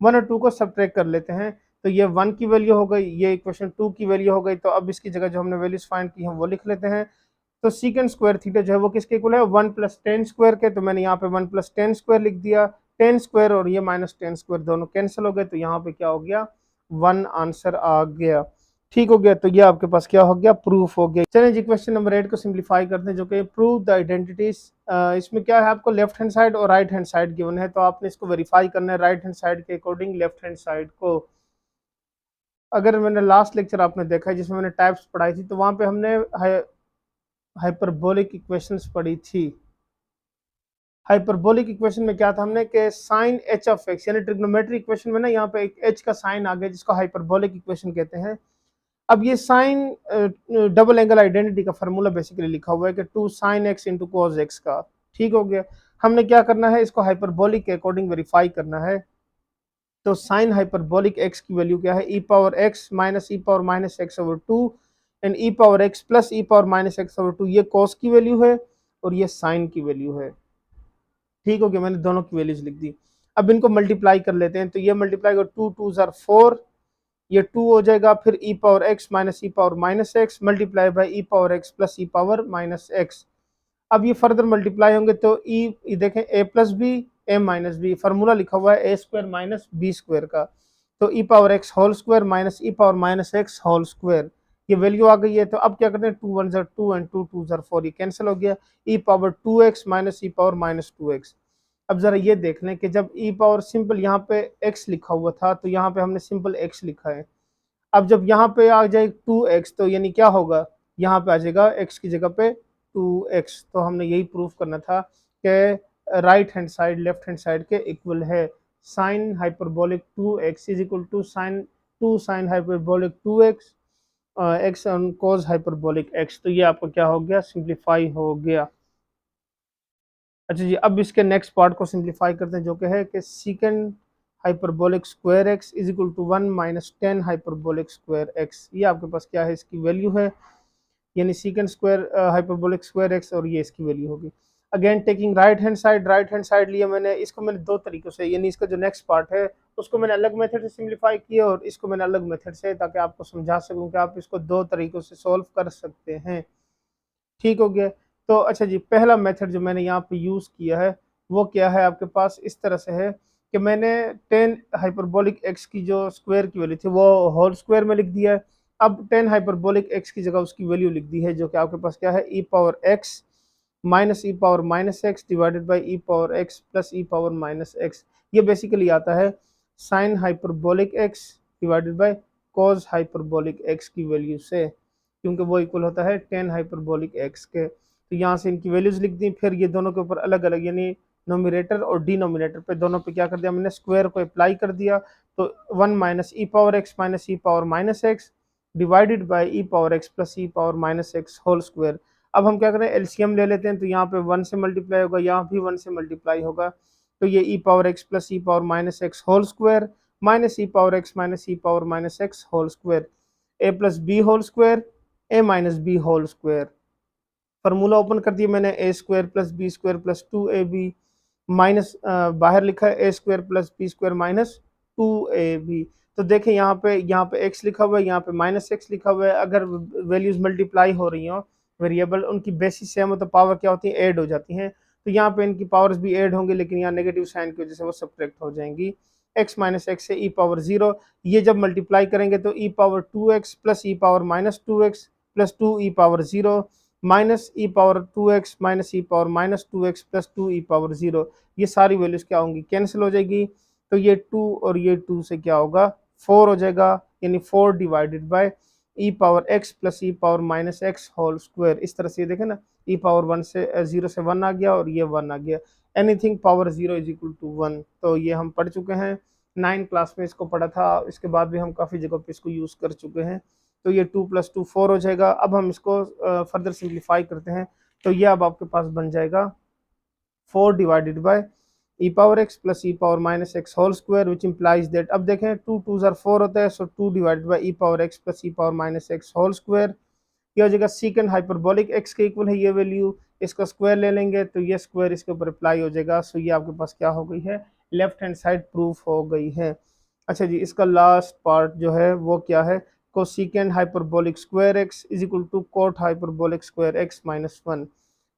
1 और 2 को सब्ट्रैक्ट कर लेते हैं। तो ये 1 की वैल्यू हो गई, ये इक्वेशन 2 की वैल्यू हो गई। तो अब इसकी जगह जो हमने वैल्यूज फाइंड की हम वो लिख लेते हैं। तो सीकेंड स्क्वायर थीटा जो है वो किसके इक्वल है, 1 प्लस टेन स्क्वायर के। तो मैंने यहाँ पे 1 प्लस टेन स्क्वायर लिख दिया, टेन स्क्वायर और ये माइनस टेन स्क्वायर दोनों कैंसिल हो गए, तो यहाँ पे क्या हो गया, 1 आंसर आ गया। ठीक हो गया, तो ये आपके पास क्या हो गया, प्रूफ हो गया। चलिए जी क्वेश्चन नंबर 8 को सिंप्लीफाई करते हैं, जो कि प्रूव द आइडेंटिटीज। इसमें क्या है, आपको लेफ्ट हैंड साइड और राइट हैंड साइड गिवन है, तो आपने इसको वेरीफाई करना है राइट हैंड साइड के अकॉर्डिंग लेफ्ट हैंड साइड को। अगर मैंने लास्ट लेक्चर आपने देखा है जिसमें मैंने टाइप्स पढ़ाई थी, तो वहाँ पे हमने हाइपरबोलिक इक्वेशंस पढ़ी थी। हाइपरबोलिक इक्वेशन में क्या था हमने कि साइन एच ऑफ एक्स, यानी ट्रिग्नोमेट्री इक्वेशन में ना यहाँ पे एक एच का साइन आ गया जिसको हाइपरबोलिक इक्वेशन कहते हैं। अब ये साइन डबल एंगल आइडेंटिटी का फार्मूला बेसिकली लिखा हुआ है कि 2 sine x into cos x का। ठीक हो गया, हमने क्या करना है, इसको हाइपरबोलिक के अकॉर्डिंग वेरीफाई करना है। तो साइन हाइपरबोलिक एक्स की वैल्यू क्या है, e power x minus e power minus x over 2 and e power x plus e power minus x over 2। ये कॉस की वैल्यू है और ये साइन की वैल्यू है। ठीक हो गया, मैंने दोनों की वैल्यूज लिख दी। अब इनको मल्टीप्लाई कर लेते हैं, तो ये मल्टीप्लाई कर 2 2 जार 4, ये 2 हो जाएगा, फिर e power x minus e power minus x multiply by e power x plus e power minus x. अब ये फर्दर मल्टीप्लाई होंगे तो ई देखें a plus b a minus b, formula लिखा हुआ है a square minus b square का। तो e power x whole square minus e power minus x whole square, ये वैल्यू आ गई है। तो अब क्या करते हैं, 2 1 जार 2 एंड 2 2 जार 4, ये कैंसिल हो गया। ई power 2x minus e power minus 2x। अब जरा ये देख लें कि जब ई पावर सिंपल यहाँ पे x लिखा हुआ था, तो यहाँ पे हमने सिंपल x लिखा है। अब जब यहाँ पे आ जाए 2x, तो यानी क्या होगा, यहाँ पे आ जाएगा x की जगह पे 2x। तो हमने यही प्रूफ करना था कि right hand side left hand side के इक्वल है। Sine hyperbolic 2x is equal to sine 2 sine hyperbolic 2x x on cos hyperbolic x। तो ये आपको क्या हो गया, सिंप्लीफाई हो गया। अच्छा जी, अब इसके नेक्स्ट पार्ट को सिंप्लीफाई करते हैं, जो कि है कि secant hyperbolic square x is equal to 1 minus 10 hyperbolic square x. ये आपके पास क्या है, इसकी वैल्यू है, यानी secant square hyperbolic square x, और ये इसकी वैल्यू होगी। Again taking right hand side लिया मैंने, इसको मैंने दो तरीकों से, यानी इसका जो नेक्स्ट पार्ट है उसको मैंने अलग मेथड से सिंप्लीफाई किया और इसको मैंने अलग मेथड से, ताकि आपको समझा सकूं कि आप इसको दो तरीकों से सॉल्व कर सकते हैं। ठीक हो गया, तो अच्छा जी, पहला मेथड जो मैंने यहाँ पे यूज़ किया है वो क्या है, आपके पास इस तरह से है कि मैंने 10 हाइपरबोलिक एक्स की जो स्क्वायर की वैल्यू थी वो होल स्क्वायर में लिख दिया है। अब 10 हाइपरबोलिक एक्स की जगह उसकी वैल्यू लिख दी है, जो कि आपके पास क्या है, e power x minus e power minus x divided by e power x plus e power minus x. ये बेसिकली आता है sine hyperbolic x divided by cos hyperbolic x की वैल्यू से, क्योंकि वो इक्वल होता है 10 हाइपरबोलिक एक्स के। तो यहाँ से इनकी वैल्यूज लिख दी, फिर ये दोनों के ऊपर अलग अलग, यानी नोमिनेटर और डिनोमिनेटर पे दोनों पे क्या कर दिया मैंने, स्क्वायर को अप्लाई कर दिया। तो 1 minus e power x minus e power minus x divided by e power x plus e power minus x whole square. अब हम क्या करें, एलसीएम ले लेते हैं, तो यहाँ पे 1 से मल्टीप्लाई होगा, यहाँ भी 1 से मल्टीप्लाई होगा। तो ये e power x plus e power minus x whole square minus e power x minus e power minus x whole square, a plus b whole square a minus b whole square. Formula open कर दिया मैंने, a square plus B square plus 2ab minus बाहर लिखा है a square plus B square minus 2ab। तो देखें यहाँ पे x लिखा हुआ है, यहाँ पे माइनस एक्स लिखा हुआ है। अगर वैल्यूज मल्टीप्लाई हो रही हो, वेरिएबल उनकी बेसिस सेम हो, तो पावर क्या होती है, ऐड हो जाती हैं। तो यहाँ पे इनकी पावर्स भी ऐड होंगी, लेकिन यहाँ नेगेटिव साइन की वजह से वो सब्ट्रैक्ट हो जाएंगी। x माइनस एक्स से ई पावर 0, ये जब मल्टीप्लाई करेंगे तो e power 2x plus e power minus 2x plus 2e⁻0 minus e⁻2x minus e⁻−2x plus 2e⁻0, ये सारी वैल्यूज क्या होंगी, कैंसिल हो जाएगी। तो ये 2 और ये 2 से क्या होगा 4 हो जाएगा, यानी 4 divided by e⁻x plus e⁻−x whole square. इस तरह से ये देखें ना, e⁻1 से 0 से 1 आ गया और ये 1 आ गया, anything power 0 is equal to 1। तो ये हम पढ़ चुके हैं, 9 क्लास में इसको पढ़ा था, इसके बाद भी हम काफ़ी जगह पे इसको यूज़ कर चुके हैं। तो ये 2 + 2 4 हो जाएगा। अब हम इसको फर्दर सिंप्लीफाई करते हैं, तो ये अब आपके पास बन जाएगा 4 divided by e⁻x plus e⁻−x whole square which implies that, अब देखें 2 2 ज़ार 4 होता है, so 2 divided by e⁻x plus e⁻−x whole square. ये हो जाएगा सीकेंड हाइपरबोलिक x के इक्वल है ये वैल्यू, इसका स्क्वायर ले लेंगे तो ये स्क्वायर इसके ऊपर अप्लाई हो जाएगा। सो ये आपके पास क्या हो गई है, लेफ्ट हैंड साइड प्रूफ हो गई है। अच्छा जी, इसका लास्ट पार्ट जो है वो क्या है, cosecant hyperbolic square x is equal to cot hyperbolic square x minus 1।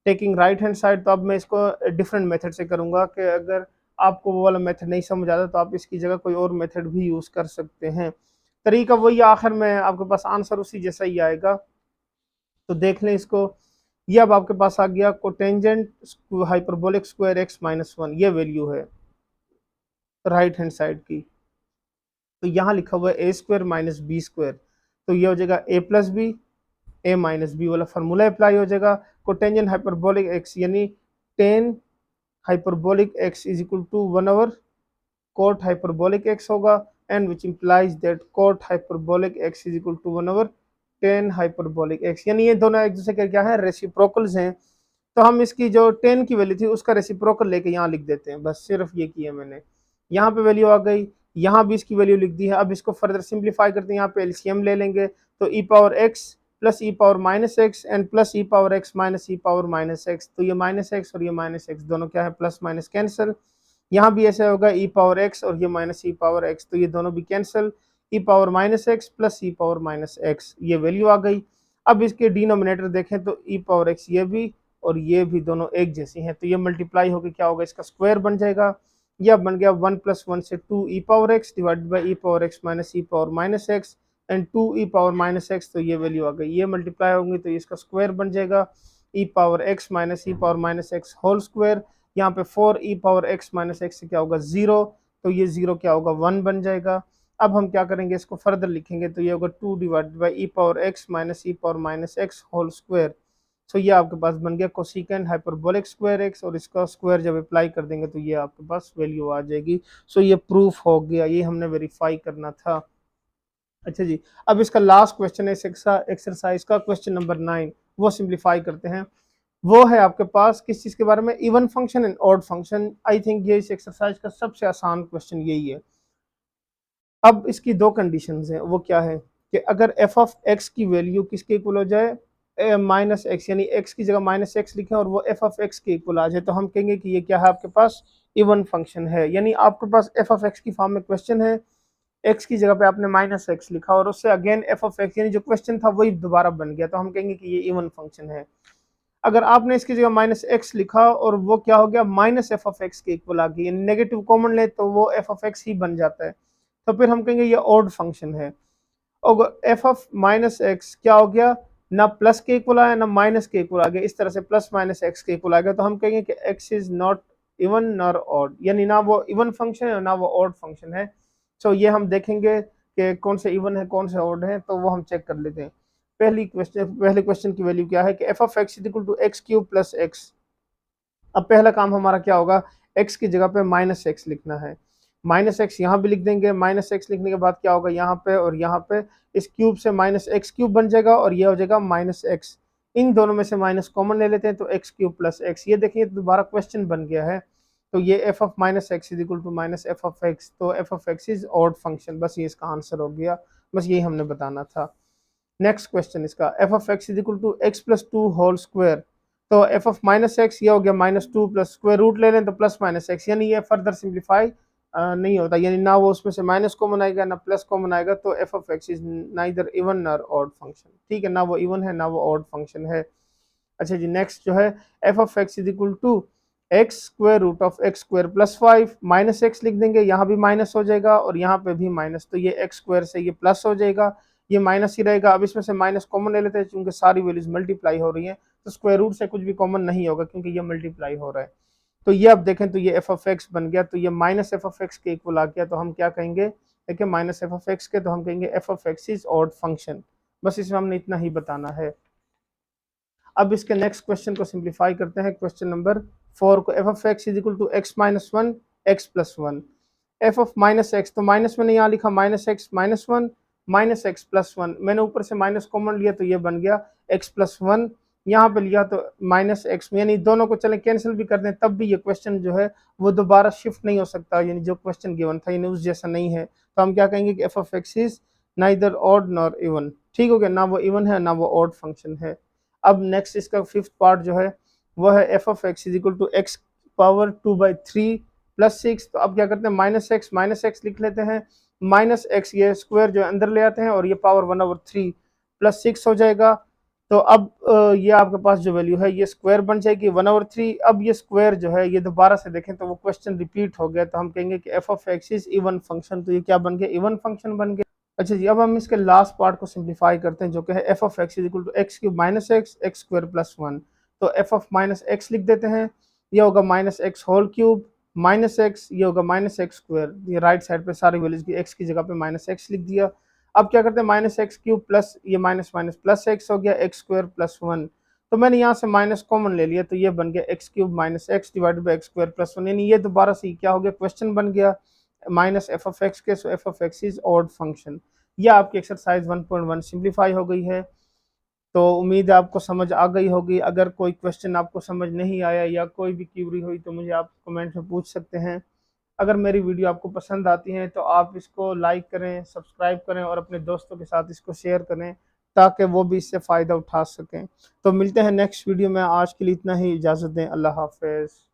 Taking right hand side, तो अब मैं इसको डिफरेंट मेथड से करूंगा कि अगर आपको वो वाला मेथड नहीं समझ आता तो आप इसकी जगह कोई और मेथड भी यूज़ कर सकते हैं। तरीका वही, आखिर में आपके पास आंसर उसी जैसा ही आएगा। तो देख लें इसको, ये अब आपके पास आ गया cotangent hyperbolic square x minus 1, ये वैल्यू है राइट हैंड साइड की। तो यहाँ लिखा हुआ है a square minus b square, तो ये हो जाएगा a plus b, a minus b वाला फार्मूला अप्लाई हो जाएगा। कोटेंजेंट हाइपरबोलिक x यानी tan hyperbolic x is equal to 1/, cot hyperbolic x होगा, and which implies that cot hyperbolic x is equal to 1/, tan hyperbolic x, यानी ये दोनों एक दूसरे के क्या है, रेसिप्रोकल्स हैं। तो हम इसकी जो 10 की वैल्यू थी उसका रेसिप्रोकल लेके यहाँ लिख देते हैं, बस सिर्फ ये किया मैंने। यहाँ पे वैल्यू आ गई, यहाँ भी इसकी वैल्यू लिख दी है। अब इसको फर्दर सिंप्लीफाई करते हैं, यहाँ पे एलसीएम ले लेंगे, तो e⁻x plus e⁻−x and plus e⁻x minus e⁻−x, तो ये -x और ये -x दोनों क्या है, प्लस माइनस कैंसिल। यहाँ भी ऐसे होगा e⁻x और ये माइनस e⁻x, तो ये दोनों भी कैंसिल, e⁻−x प्लस e⁻−x, ये वैल्यू आ गई। अब इसके डिनोमिनेटर देखें तो e⁻x ये भी और ये भी दोनों एक जैसी हैं, तो ये मल्टीप्लाई होकर क्या होगा, इसका स्क्वायर बन जाएगा। यह बन गया 1 + 1 से 2e⁻x divided by e⁻x minus e⁻−x and 2e⁻−x, तो ये वैल्यू आ गई, ये मल्टीप्लाई होंगी तो इसका स्क्वायर बन जाएगा e⁻x minus e⁻−x whole square. यहाँ पे 4e⁻x माइनस x से क्या होगा 0, तो ये 0 क्या होगा 1 बन जाएगा। अब हम क्या करेंगे, इसको फर्दर लिखेंगे, तो ये होगा 2 divided by e⁻x minus e⁻−x whole square. So ये आपके पास बन गया कोसिकेंड हाइपरबोलिक स्क्वायर x, और इसका स्क्वायर जब अप्लाई कर देंगे तो ये आपके पास वैल्यू आ जाएगी। सो ये प्रूफ हो गया, ये हमने वेरीफाई करना था। अच्छा जी, अब इसका लास्ट क्वेश्चन है इस एक्सरसाइज का, क्वेश्चन नंबर 9, वो सिंप्लीफाई करते हैं। वो है आपके पास किस चीज़ के बारे में, even function and odd function. I think ये इस एक्सरसाइज का सबसे आसान क्वेश्चन यही है। अब इसकी दो कंडीशंस हैं, वो क्या है कि अगर एफ ऑफ एक्स की वैल्यू किसके इक्वल हो जाए, माइनस एक्स, यानी एक्स की जगह माइनस एक्स लिखें और वो एफ ऑफ एक्स के इक्वल आ जाए, तो हम कहेंगे कि ये क्या है, आपके पास इवन फंक्शन है। यानी आपके पास एफ ऑफ एक्स की फॉर्म में क्वेश्चन है, एक्स की जगह पे आपने माइनस एक्स लिखा और उससे अगेन एफ ऑफ एक्स, यानी जो क्वेश्चन था वही दोबारा बन गया, तो हम कहेंगे कि ये इवन फंक्शन है। अगर आपने इसकी जगह माइनस एक्स लिखा और वो क्या हो गया, माइनस एफ ऑफ एक्स के इक्वल आ गई, यानी नेगेटिव कॉमन ले तो वो एफ ऑफ एक्स ही बन जाता है, तो फिर हम कहेंगे ये ऑड फंक्शन है। और एफ ऑफ माइनस एक्स क्या हो गया, ना प्लस के इक्वल आया ना माइनस के इक्वल आ गया, इस तरह से प्लस माइनस एक्स के इक्वल आ गया, तो हम कहेंगे कि x is not even nor odd, यानी ना वो इवन फंक्शन है ना वो ऑड फंक्शन है। सो ये हम देखेंगे कि कौन से इवन है कौन से ऑड है, तो वो हम चेक कर लेते हैं। पहले क्वेश्चन की वैल्यू क्या है कि F of x is equal to x cube plus x. अब पहला काम हमारा क्या होगा, एक्स की जगह पे माइनस एक्स लिखना है, माइनस एक्स यहाँ भी लिख देंगे, माइनस एक्स लिखने के बाद क्या होगा यहाँ पे और यहाँ पे, इस क्यूब से माइनस एक्स क्यूब बन जाएगा और ये हो जाएगा माइनस एक्स, इन दोनों में से माइनस कॉमन ले लेते हैं तो एक्स क्यूब प्लस एक्स। ये देखिए दोबारा क्वेश्चन बन गया है, तो ये f of minus x is equal to minus F of x, तो F of x is odd function, बस ये इसका आंसर हो गया, बस यही हमने बताना था। नेक्स्ट क्वेश्चन इसका, F of x is equal to x plus 2 whole square, तो एफ ऑफ माइनस एक्स ये हो गया -2 प्लस स्क्वायर रूट ले लें तो प्लस माइनस एक्स, यानी ये फर्दर सिंप्लीफाई नहीं होता, यानी ना वो उसमें से माइनस कॉमन आएगा ना प्लस कॉमन आएगा, तो F of x is neither even nor odd function, ठीक है, ना वो इवन है ना वो ऑड फंक्शन है। अच्छा जी, नेक्स्ट जो है F of x is equal to x square root of x square plus 5, minus x लिख देंगे, यहाँ भी माइनस हो जाएगा और यहाँ पे भी माइनस, तो ये एक्स स्क्वायर से ये प्लस हो जाएगा, ये माइनस ही रहेगा। अब इसमें से माइनस कॉमन ले लेते हैं, चूंकि सारी वैल्यूज मल्टीप्लाई हो रही हैं तो स्क्वायर रूट से कुछ भी कॉमन नहीं होगा क्योंकि ये मल्टीप्लाई हो रहा है। तो ये अब देखें तो ये एफ ऑफ एक्स बन गया, तो ये माइनस एफ ऑफ एक्स के इक्वल आ गया, तो हम क्या कहेंगे, देखिए माइनस एफ ऑफ एक्स के, तो हम कहेंगे F of x is odd function. बस इसमें हमने इतना ही बताना है। अब इसके नेक्स्ट क्वेश्चन को सिंप्लीफाई करते हैं, क्वेश्चन नंबर 4 को। F of x is equal to x minus one x plus one. F of minus x, तो माइनस मैंने यहाँ लिखा minus x minus one minus x plus one, मैंने ऊपर से माइनस कॉमन लिया तो ये बन गया एक्स प्लस वन, यहाँ पे लिया तो माइनस एक्स, यानी दोनों को चले कैंसिल भी कर दें तब भी ये क्वेश्चन जो है वो दोबारा शिफ्ट नहीं हो सकता, यानी जो क्वेश्चन गिवन था यानी उस जैसा नहीं है। तो हम क्या कहेंगे कि F of x is neither odd nor even, ठीक हो गया, ना वो इवन है ना वो ऑड फंक्शन है। अब नेक्स्ट इसका फिफ्थ पार्ट जो है वो है F of x is equal to x power 2/3 plus 6। तो अब क्या करते हैं, माइनस एक्स लिख लेते हैं, माइनस एक्स ये स्क्वायर जो है अंदर ले आते हैं और ये पावर 1/3 प्लस 6 हो जाएगा। तो अब ये आपके पास जो वैल्यू है ये स्क्वायर बन जाएगी 1/3। अब ये स्क्वायर जो है ये दोबारा से देखें तो वो क्वेश्चन रिपीट हो गया, तो हम कहेंगे कि F of x is even function, तो ये क्या बन गया, इवन फंक्शन बन गया। अच्छा जी, अब हम इसके लास्ट पार्ट को सिंप्लीफाई करते हैं जो कि है F of x is equal to x cube minus x x square plus one. तो एफ ऑफ माइनस एक्स लिख देते हैं, ये होगा minus x whole cube minus x, ये होगा माइनस एक्स स्क्वायर, ये राइट साइड पे सारी वैल्यूज की एक्स की जगह पे माइनस एक्स लिख दिया। अब क्या करते हैं, माइनस एक्स क्यूब प्लस ये माइनस माइनस प्लस एक्स हो गया एक्स स्क्वायर प्लस वन। तो मैंने यहाँ से माइनस कॉमन ले लिया तो ये बन गया x cube minus x divided by x square plus one, यानी ये दोबारा से क्या हो गया, क्वेश्चन बन गया माइनस एफ ऑफ एक्स के, so f of x is odd function. यह आपकी एक्सरसाइज 1.1 सिंप्लीफाई हो गई है। तो उम्मीद है आपको समझ आ गई होगी। अगर कोई क्वेश्चन आपको समझ नहीं आया या कोई भी क्यूरी हुई तो मुझे आप कमेंट में पूछ सकते हैं। अगर मेरी वीडियो आपको पसंद आती है तो आप इसको लाइक करें, सब्सक्राइब करें और अपने दोस्तों के साथ इसको शेयर करें ताकि वो भी इससे फ़ायदा उठा सकें। तो मिलते हैं नेक्स्ट वीडियो में, आज के लिए इतना ही, इजाज़त दें, अल्लाह हाफ़िज़।